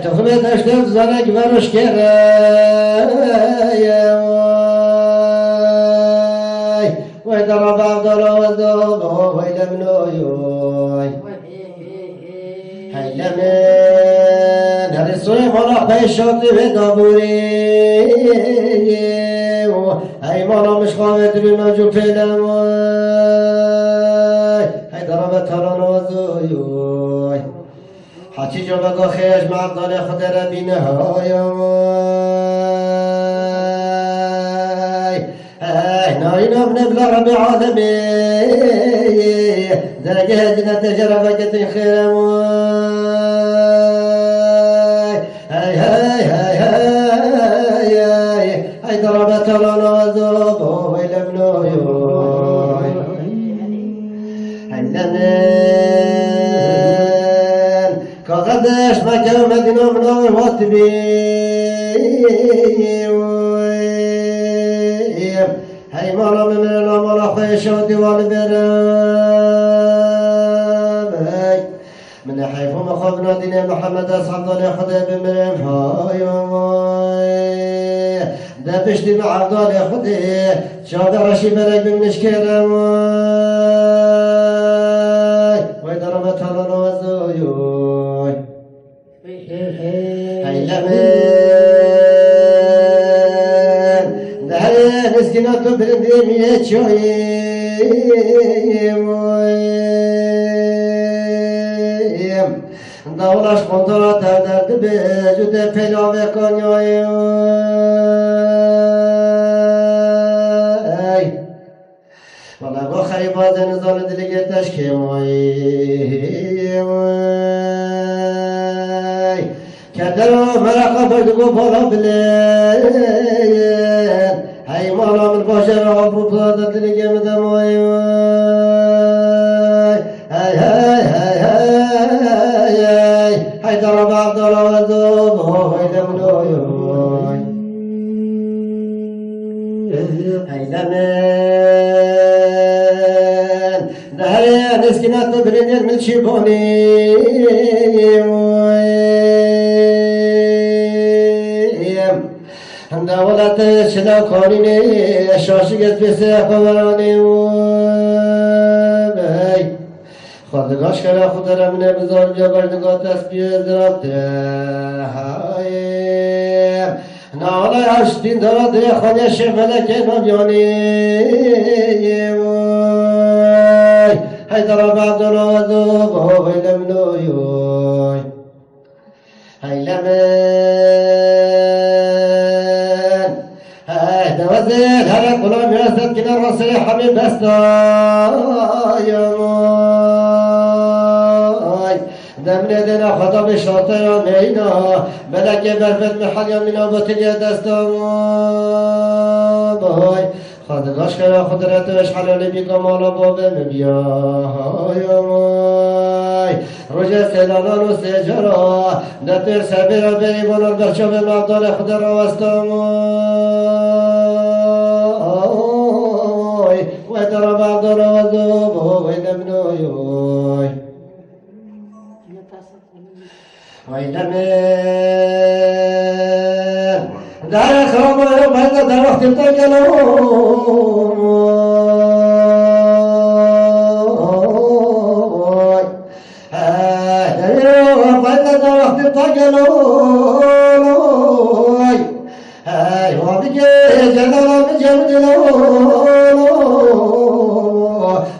تخمه داشته زنک برش کرده وای در رب عبدالله و دو وای لمنوی هی لمن هر سوی مالا پیشاتی به دابوری هی مالا مشخواه درین جو پیلم هی در رب تران وزوی حتی جو بگو خیش معبدال خود را بینه ناينا من ابن رب العالمين درجة جنة جربة خير هاي هاي هاي هاي هاي ضربت لنا ذوب ويل منوي هلمن كغدش ما كان مدينة من الوطبي هی مالا من مالا خیش و دیوال برم من حیف و مخابنا دین محمد اصحاب دال خدا بمرم های ده پشتی مع دال خدا شاد رشی برک بمنش کرم وی درمت هلان و زویوی هی لمن مسكينة تبرد مية شويم دولش قدرات درد بجود پیلاوه کنیایم ولی با خیبات نزال دلگه تشکیمایم کدر مرقه بردگو بالا بلین هی مالا من باشر آب رو پادت لگم دمای هی هی هی هی هی درب عبدالله و دوب هی لمنوی هی لمن دهری نسکنات ببرین من شیبانی دولت شنا کارینه شاشیگت بسه خوانی بی خودگاش کرا خود را منه بزار بیا بردگاه تسبیه درابته ناله هشتین داده خانه شفلک نبیانی هی دراب عبدالله و دوب هی لمنوی هی لمن دوزل هر غلام يرسل كده الرسول حبيب بستاي دم ندنا خطب شاطر مينا بلك برفت محل يمنا بطل دستاي خدگاش کرا خدرتش حلالی بی کمالا بابه میبیای روژه سیلانان و سیجرا نتر سبیرا بیبانان برچه به مقدال خود را وستامای و در مقدال و زوب و نمنوی وای نمن در خراب و باید در وقت تا گلو باید در وقت تا گلو و دیگه جنرال جم جلو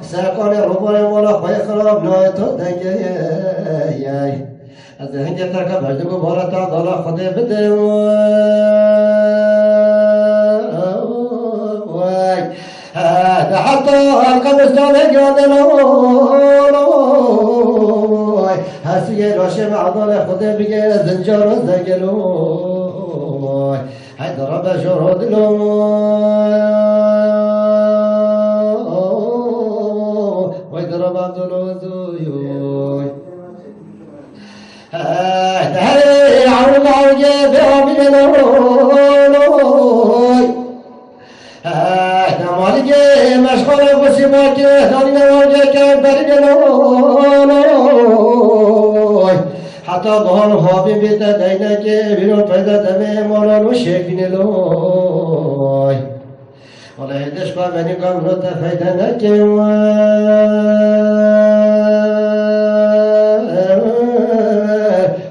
سرکان روبای مولا خواهی خراب نای تو دنگه از هنگه ترکه بردگو بارا تا دالا خوده بده حتى القدس جالك يادلوي هسي روشي معضل خده بگه زنجار زگلوي هيد رب شرود لوي ويد رب عبدالوزوي هيد عرض عوجه بأمينوي مالك مشغول بسماك دارنا وجهك برجلوي حتى hatta doğan hobi bir de deyne ki bir o peyda demem olan o şeklini loy. Ola hedeş ba beni gamro da feyda ne ki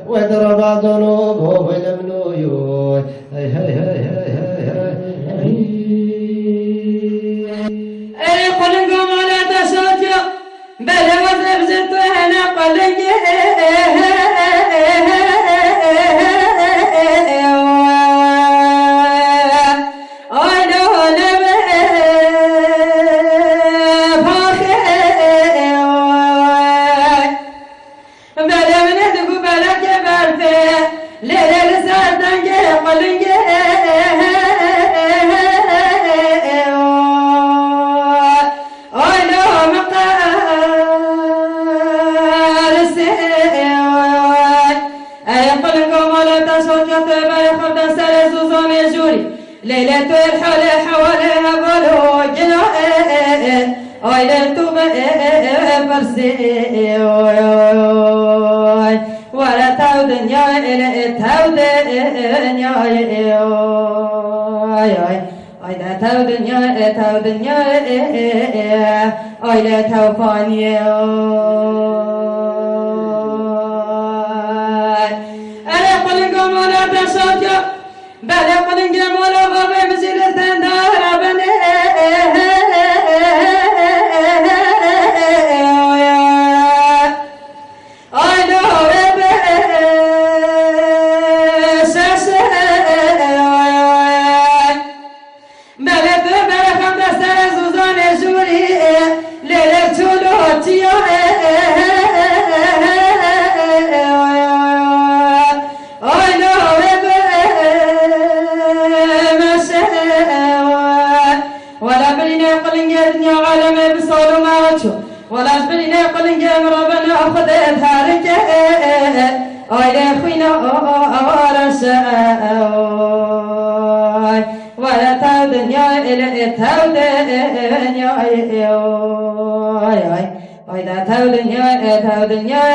ve darabadonu bu bilemnu yoy. Hey hey hey hey hey hey. Ey kulun gomala taşatya bele vazebzet hena qalenge ليلة الحل حواليها بلو جناء عيلة فرسي ولا تعود يا إلى تعود يا عيلة تعود يا تعود يا عيلة توفاني أنا قلقم ولا تشاك بلا قلقم ولا غبي مزيلة دار بني ولا جبرينا قل نجم ربنا أخذت هارجة أيلا خوينا ورسا ولا تعودن يا إلى تعودن يا أيلا تعودن يا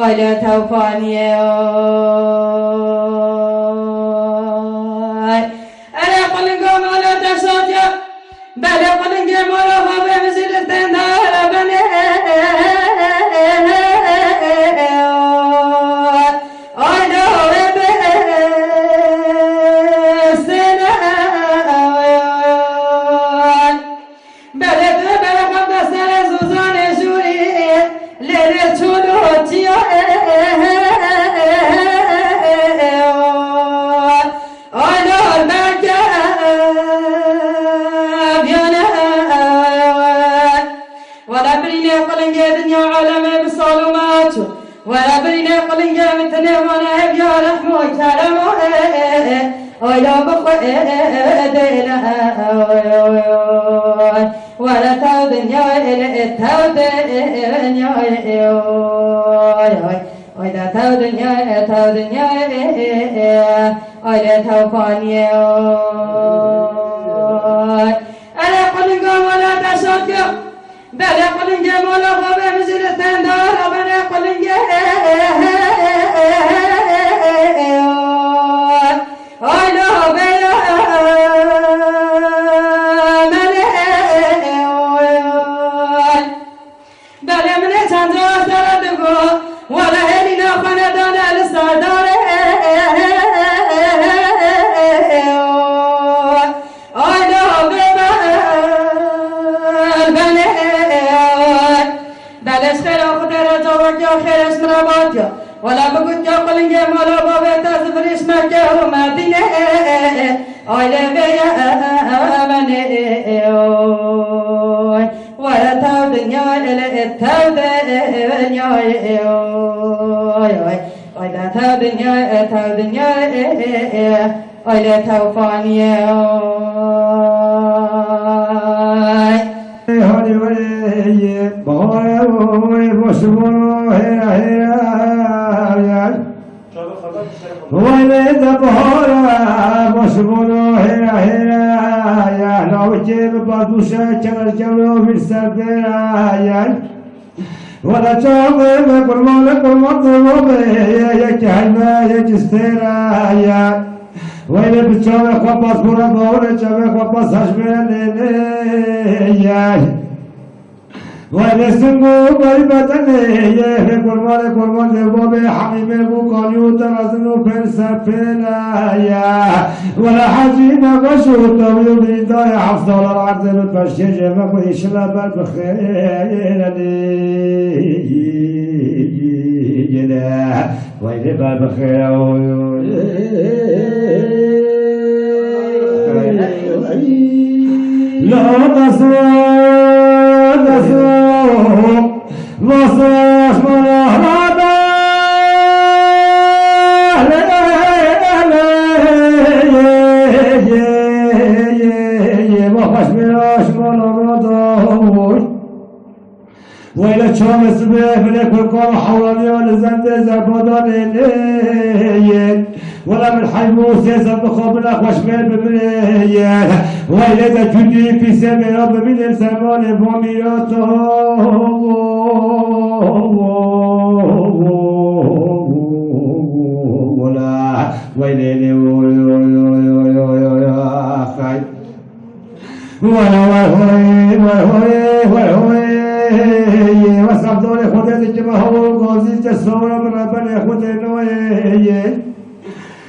أيلا توفاني أنا قل نقوم ولا تساجا بلا قل نجم ولا غابة مزيل الدندار بني ولا برينا قلن جامتنا وانا ابيا رحمو كرمو ولا بقيدنا ولا تودن يا الى تودن يا ولا تودن يا ولا توفاني انا قلن ولا تشك بلا قلن جم ولا غاب مزل الدندار بلا قلن جم أنا بلا بلا من تندر تردقو ولا هلنا خندنا للصدار ولا بقول يا قلن يا مالا بابا تزفر اسمك يا مدينة أيلا بيا أمني ولا تودن يا إلى تودن يا أيلا تودن يا أيلا توفاني هوني ولي بغاوي بصبرو هيرا هيرا ولد بهارا بصبرو هيرا هيرا يا لو جيب بادوشا چل چلو في السبيرا يا ولا جامع قرمان قرمان ضربه يك حلمه يك استرايا وين بتشوف خبص برا بورا تشوف خبص هشمن يا وين سنگو غريبتني يا قرمان قرمان ضربه حبيبي قاليو ترازنو پر سفلا يا ولا حزينه وشوط ويدا $7 عرض بتشجع ما بيش لا بخير يلا وين بخير لا وصاش مرحبا وخش مراش مرادوش ويلا شام الصبح بلك والقام حولاني ولزند زبادان الليل ولا من حيموس يزد بخابنا خوش ميل ببريل ويلا دا جدي في سمي رب من السمان بامياته ولا ويلي خاي وصف دور خودت که هوا گازی جسورم ربنا خود نویه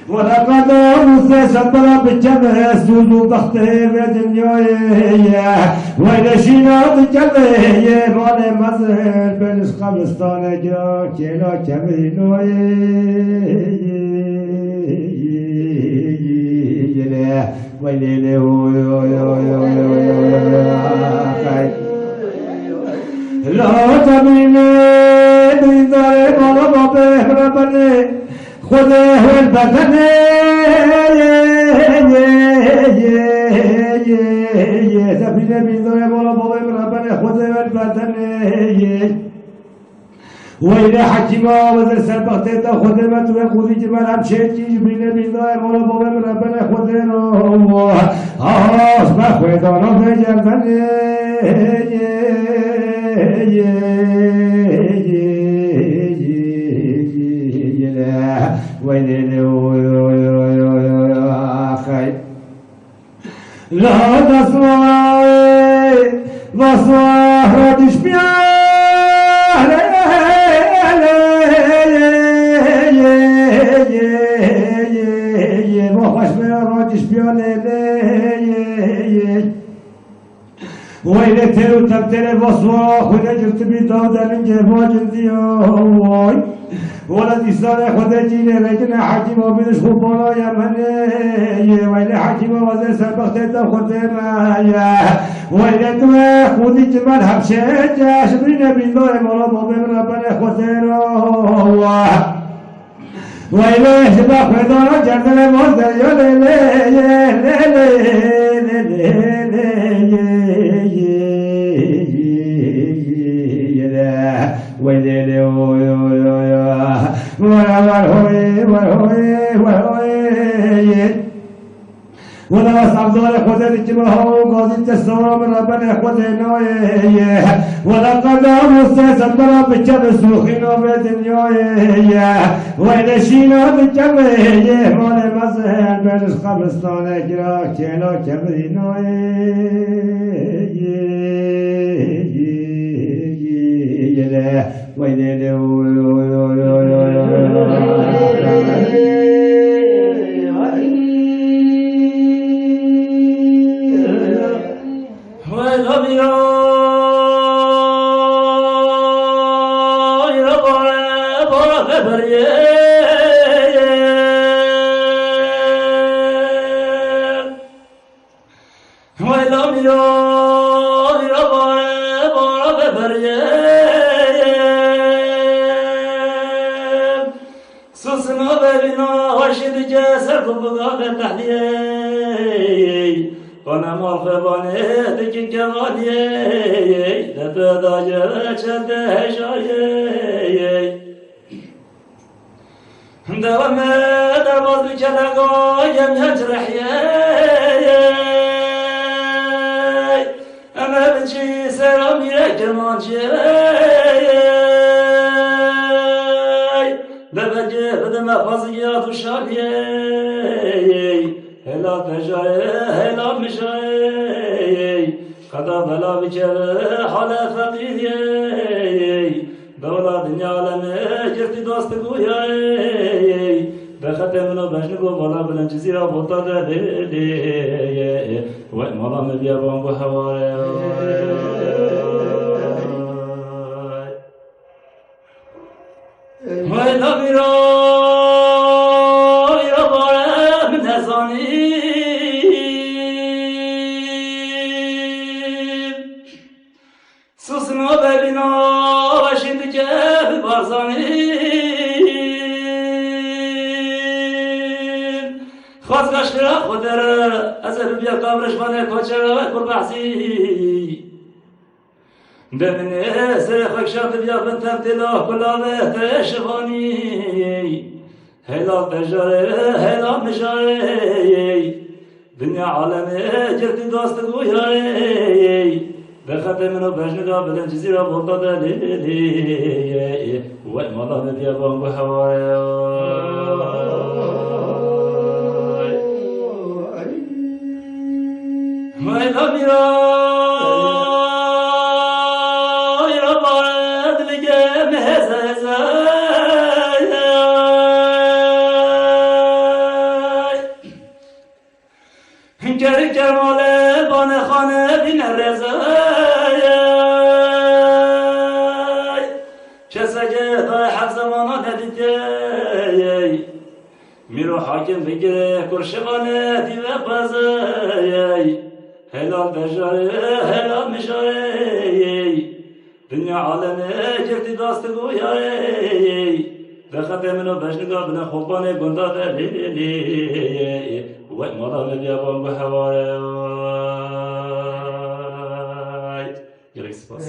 ولقد أرسل شطرا بجمع سوزو بخته في دنيايه ويلشينا بجمعه مال مزهر بنش قبرستان جا كيلا كمينويه ويلي لا تبيني بيدار مالا بابه ربني خده البدن سفينة بيدار مالا بابه ربني خده البدن وإلى حكيمة وزر سبقتها خده ما توي خودي جمال هم شيء بينه بيدار مالا بابه ربني خده رو آس ما خدانا في جنبه ويلي خاي لا تصوي وصوه تشبيه ويلي تلو تبتلي وصوه خده جرت بيدادن جرواجن ديوي ولد إسرائيل خدا جيني رجنا حكيم وبيدش خبانا يمني ويلي حكيم وزي سبقتها خدا مايا ويلي توي خودي جمال حبشة جاش بينا بيدار مولا بابي ربنا خدا روح ويلي شبا خدانا جردن مصدر يا ليلي ويلي ولا وصف دور خودت که به هوا گازی تسورم ربنا خود نویه ولا قدام مستعصد برا بچه بسوخینا به دنیایه ویل شینا بچه مال مزهر برش قبرستانه کرا کلا کبری نویه ویل أنا بنشي سلام يا جمال جاي sergi bedeme faziyat uşabiye helal becaye helal mişaye kada bela bikeve hala fakiriye Dawla dünya aleme girti dost guyaye Bekhatemno bajnugo bala bilen cizira bota da de ve mala mebiya bangu havare Ve tabira ya bare nezani Susma belina şimdi gel barzanim Khaz kaşkıra khuder azab biya kabrış bana koçera kurbasi Demine seref şart biya ben tebdila kulave teşvani Helal bejare helal mejare Dünya alemi girdi dostu guyay بخاتمنا بجنگا بلن جزیره بودا دلیلی و مالا بیا بانگ هوایا مایلا میرا یا بارد لگه مهزه گری کرماله بانه خانه بین رزه Miro hakim fikre kurşivane dive bazay Helal bejare helal mişare Dünya aleme girdi dastı guyay Ve khatemino bejniga bile khubane gunda delili Ve mala mebiya bangu havare Gereksiz pas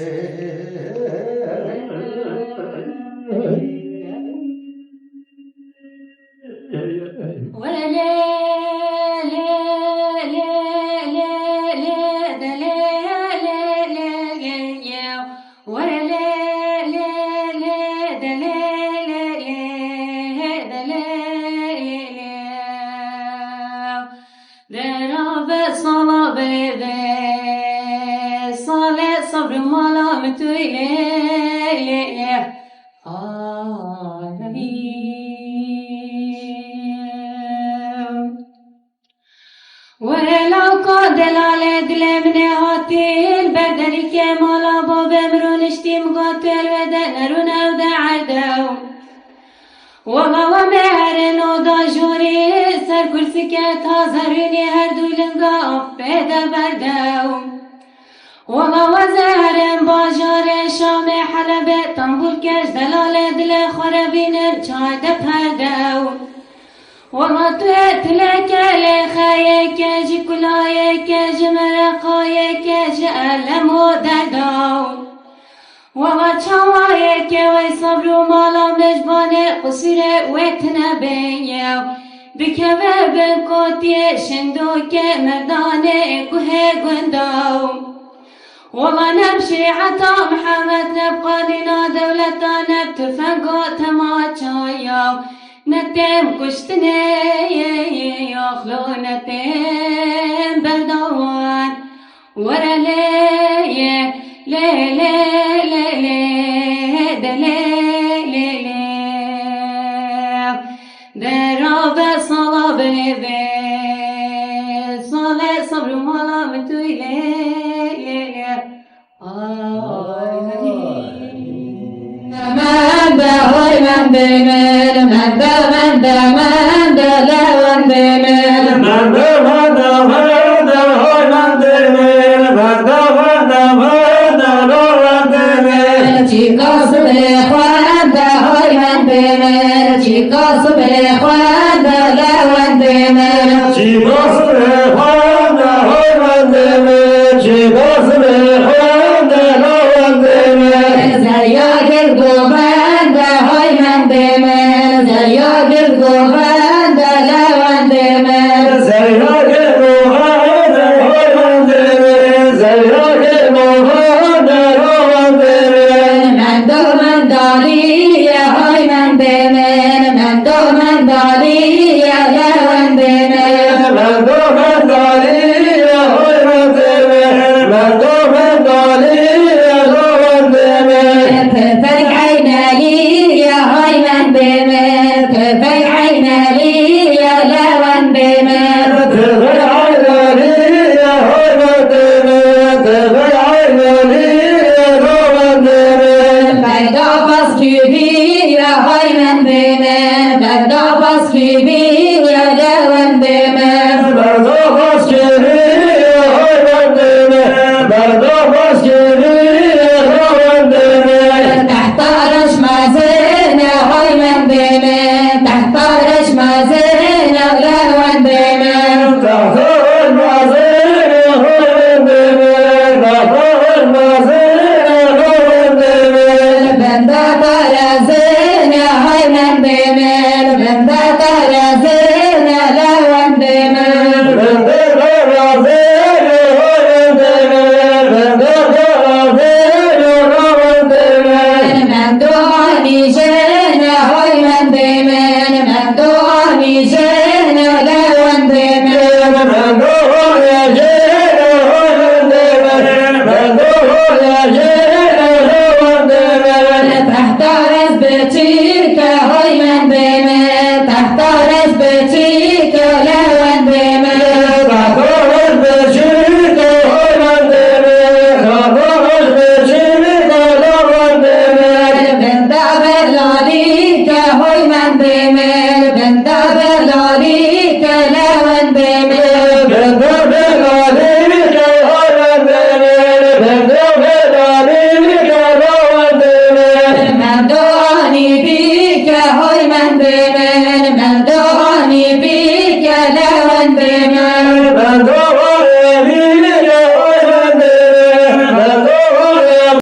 ولو قاد العلاد لمن هاتي البدن كمال باب امرون اشتي مقاتل ودنرون او دعدو والله ومهرن ودا جوري سر كرسي كات هازريني هر دولنقا افبدا بردو والله وزهرن باجار شام حلب طنبول كش دلال دل خربين ارجاد بهردو والله تلك لخايك جي كلايك جمرقايك جألم ودردو والله تشوايك ويصبروا مالا مجباني قصير ويتنبيو بكباب كوتي شندوك مرداني كوهي قندو والله نمشي عطا محمد نبقى لنا دولتنا بتفنقو تماتشايو نتم كشتني يخلو نتم بردوان ورا ليه ليه ليه ليه ليه ليه ليه ليه دراب صلاب ليه صلاة صبر مالا متوي ليه ليه من دهوي من دمر من دلون دمر من Chicos de Juan de hoy mantener, chicos de Juan de la mantener, Chicos de Juan de hoy mantener, chicos de Juan de la mantener. Zayo gel goban de hoy mantener, zayo gel goban de la mantener, Zayo gel goban de hoy mantener, zayo gel goban de la mantener. mando mandali hoy mantener, لي يا لون بمن تغي عيني يا هون دمن تغي عيني يا هون دمن Bagda baskübi ya hayman bemem Bagda baskübi ya levan bemem Berda baskeri ya hayvan deme Berda baskeri ya hayvan deme تحتارش مازن يا hayman bemem تحتارش مازن ya levan bemem Tahtar mazin ya hayvan deme Tahtar mazin ya hayvan deme Benda tarazın ya hayman bemem Benda tarazın ya levan bemem Bende razı ya hayvan deme Bende razı ya hayvan deme من دعاني جانا هاي من دمن من دعاني جانا لون دمن تحت رزبتيك هاي من دمن تحت رزبتيك لون دمن بنت بلاليك هاي من دمن بنت بلاليك لون دمن من دعاني بيك هاي من دمن من دعاني بيك لون دمن